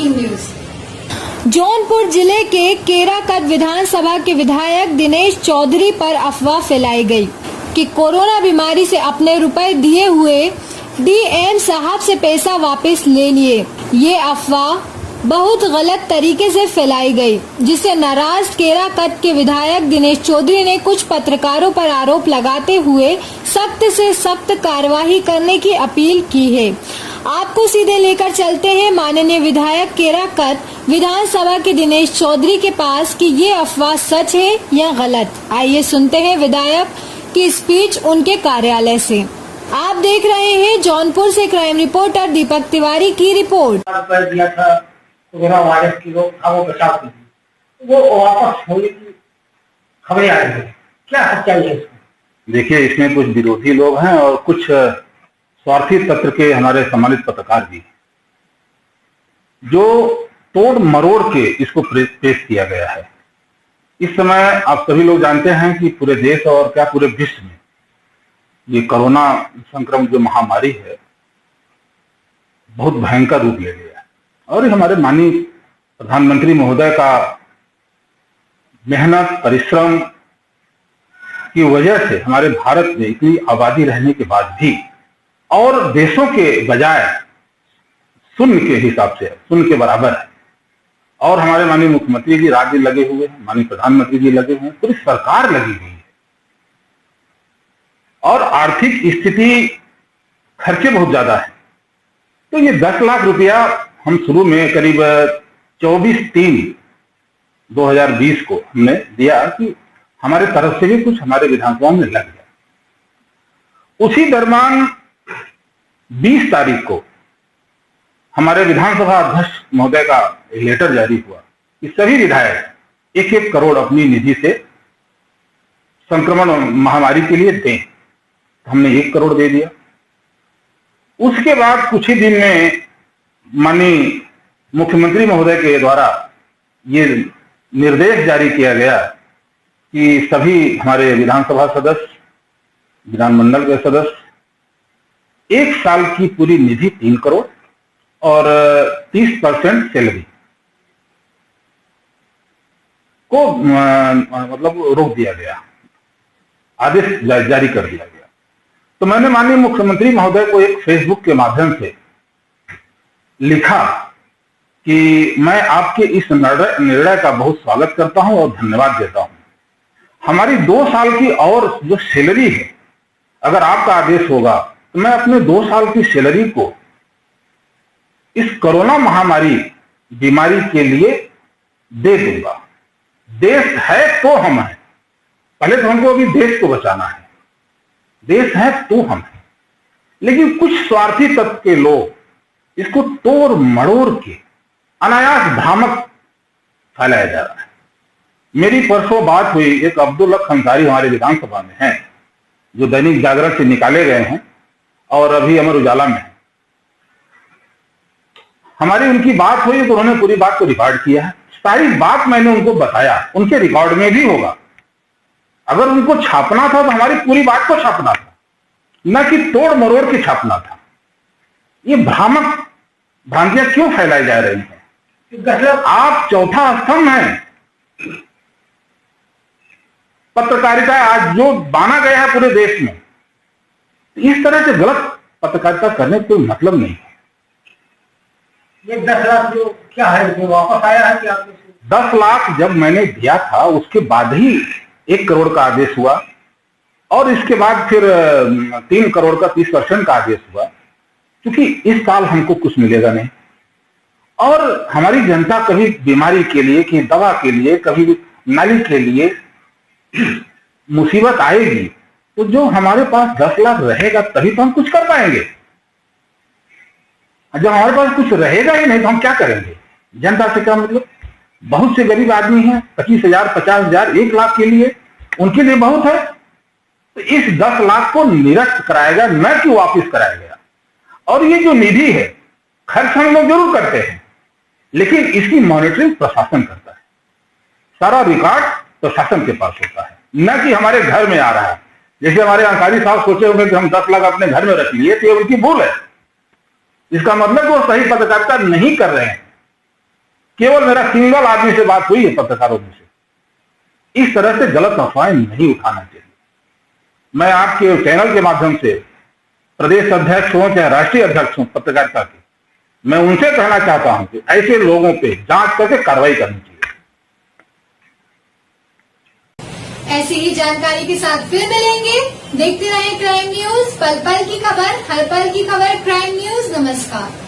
Breaking news. Jaunpur जिले के केराकत विधानसभा के विधायक दिनेश चौधरी पर अफवाह फैलाई गई कि कोरोना बीमारी से अपने रुपए दिए हुए डीएम साहब से पैसा वापस ले लिए। ये अफवाह बहुत गलत तरीके से फैलाई गई, जिससे नाराज केराकत के विधायक दिनेश चौधरी ने कुछ पत्रकारों पर आरोप लगाते हुए सख्त से सख्त कार्रवाई करने की अपील की है। आपको सीधे लेकर चलते हैं माननीय विधायक केराकत विधानसभा के दिनेश चौधरी के पास कि ये अफवाह सच है या गलत। आइए सुनते हैं विधायक की स्पीच उनके कार्यालय से। आप देख रहे हैं जौनपुर से क्राइम रिपोर्टर दीपक तिवारी की रिपोर्ट। दिया था कोरोना वायरस की रोकथाम और बचाव के लिए, वो वापस होने की खबरें आ रही है, क्या सच्चाई है इसमें? देखिए, इसमें कुछ विरोधी लोग हैं और कुछ स्वार्थी तंत्र के हमारे सम्मानित पत्रकार भी, जो तोड़ मरोड़ के इसको पेश किया गया है। इस समय आप सभी लोग जानते हैं कि पूरे देश और क्या पूरे विश्व में ये कोरोना संक्रमण जो महामारी है बहुत भयंकर रूप ले लिया है। और हमारे माननीय प्रधानमंत्री महोदय का मेहनत परिश्रम की वजह से हमारे भारत में इतनी आबादी रहने के बाद भी और देशों के बजाय शून्य के हिसाब से शून्य के बराबर है। और हमारे माननीय मुख्यमंत्री जी राज्य लगे हुए हैं, माननीय प्रधानमंत्री जी लगे हुए हैं, पूरी सरकार लगी हुई है। और आर्थिक स्थिति खर्चे बहुत ज्यादा है। तो ये 10 लाख रुपया हम शुरू में करीब 24/3/2020 को हमने दिया कि हमारे तरफ से भी कुछ हमारे विधानसभा में लग गया। उसी दरमियान 20 तारीख को हमारे विधानसभा अध्यक्ष महोदय का लेटर जारी हुआ कि सभी विधायक 1-1 करोड़ अपनी निधि से संक्रमण महामारी के लिए दें। हमने 1 करोड़ दे दिया। उसके बाद कुछ ही दिन में माननीय मुख्यमंत्री महोदय के द्वारा ये निर्देश जारी किया गया कि सभी हमारे विधानसभा सदस्य, विधानमंडल के सदस्य 1 साल की पूरी निधि 3 करोड़ और 30% सैलरी को मतलब रोक दिया गया, आदेश जारी कर दिया गया। तो मैंने माननीय मुख्यमंत्री महोदय को एक फेसबुक के माध्यम से लिखा कि मैं आपके इस निर्णय का बहुत स्वागत करता हूं और धन्यवाद देता हूं। हमारी 2 साल की और जो सैलरी है, अगर आपका आदेश होगा तो मैं अपने 2 साल की सैलरी को इस कोरोना महामारी बीमारी के लिए दे दूंगा। देश है तो हम हैं, पहले तो हमको अभी देश को बचाना है। देश है तो हम हैं, लेकिन कुछ स्वार्थी तत्व के लोग इसको तोड़ मड़ोड़ के अनायास भ्रामक फैलाया जा रहा है। मेरी परसों बात हुई, एक अब्दुल हक अंसारी हमारे विधानसभा में हैं, जो दैनिक जागरण से निकाले गए हैं और अभी अमर उजाला में है। हमारी उनकी बात हुई तो उन्होंने पूरी बात को रिकॉर्ड किया है। सारी बात मैंने उनको बताया, उनके रिकॉर्ड में भी होगा। अगर उनको छापना था तो हमारी पूरी बात को छापना था, न कि तोड़ मरोड़ के छापना था। ये भ्रामक भ्रांतियां क्यों फैलाई जा रही हैं? आप चौथा स्तंभ हैं पत्रकारिता, आज जो बाना गया है पूरे देश में। इस तरह से गलत पत्रकारिता करने का कोई मतलब नहीं है। ये 10 लाख जो क्या है, जो वापस आया है क्या? 10 लाख जब मैंने दिया था उसके बाद ही 1 करोड़ का आदेश हुआ और इसके बाद फिर 3 करोड़ का 30% का आदेश हुआ, क्योंकि इस साल हमको कुछ मिलेगा नहीं। और हमारी जनता कभी बीमारी के लिए, कि दवा के लिए, कभी नाली के लिए मुसीबत आएगी तो जो हमारे पास 10 लाख रहेगा तभी तो हम कुछ कर पाएंगे। जब हमारे पास कुछ रहेगा ही नहीं तो हम क्या करेंगे? जनता से क्या मतलब? बहुत से गरीब आदमी हैं, 25,000, 50,000, 1 लाख के लिए, उनके लिए बहुत है। तो इस 10 लाख को निरस्त कराएगा, न कि वापिस कराया गया। और ये जो निधि है, खर्च हम लोग जरूर करते हैं, लेकिन इसकी मॉनिटरिंग प्रशासन करता है। सारा रिकॉर्ड प्रशासन के पास होता है, न कि हमारे घर में आ रहा है। जैसे हमारे अंसारी साहब सोचे होंगे कि हम 10 लाख अपने घर में रख लिए, तो ये उनकी भूल है। इसका मतलब वो सही पत्रकारिता नहीं कर रहे हैं। केवल मेरा सिंगल आदमी से बात हुई है पत्रकारों में से। इस तरह से गलत अफवाहें नहीं उठाना चाहिए। मैं आपके चैनल के माध्यम से प्रदेश अध्यक्ष हों चाहे राष्ट्रीय अध्यक्ष हों पत्रकारिता के, मैं उनसे कहना चाहता हूं कि ऐसे लोगों पे जांच करके कार्रवाई करनी चाहिए। ऐसी ही जानकारी के साथ फिर मिलेंगे। देखते रहें क्राइम न्यूज, पल पल की खबर, हर पल की खबर। क्राइम न्यूज, नमस्कार।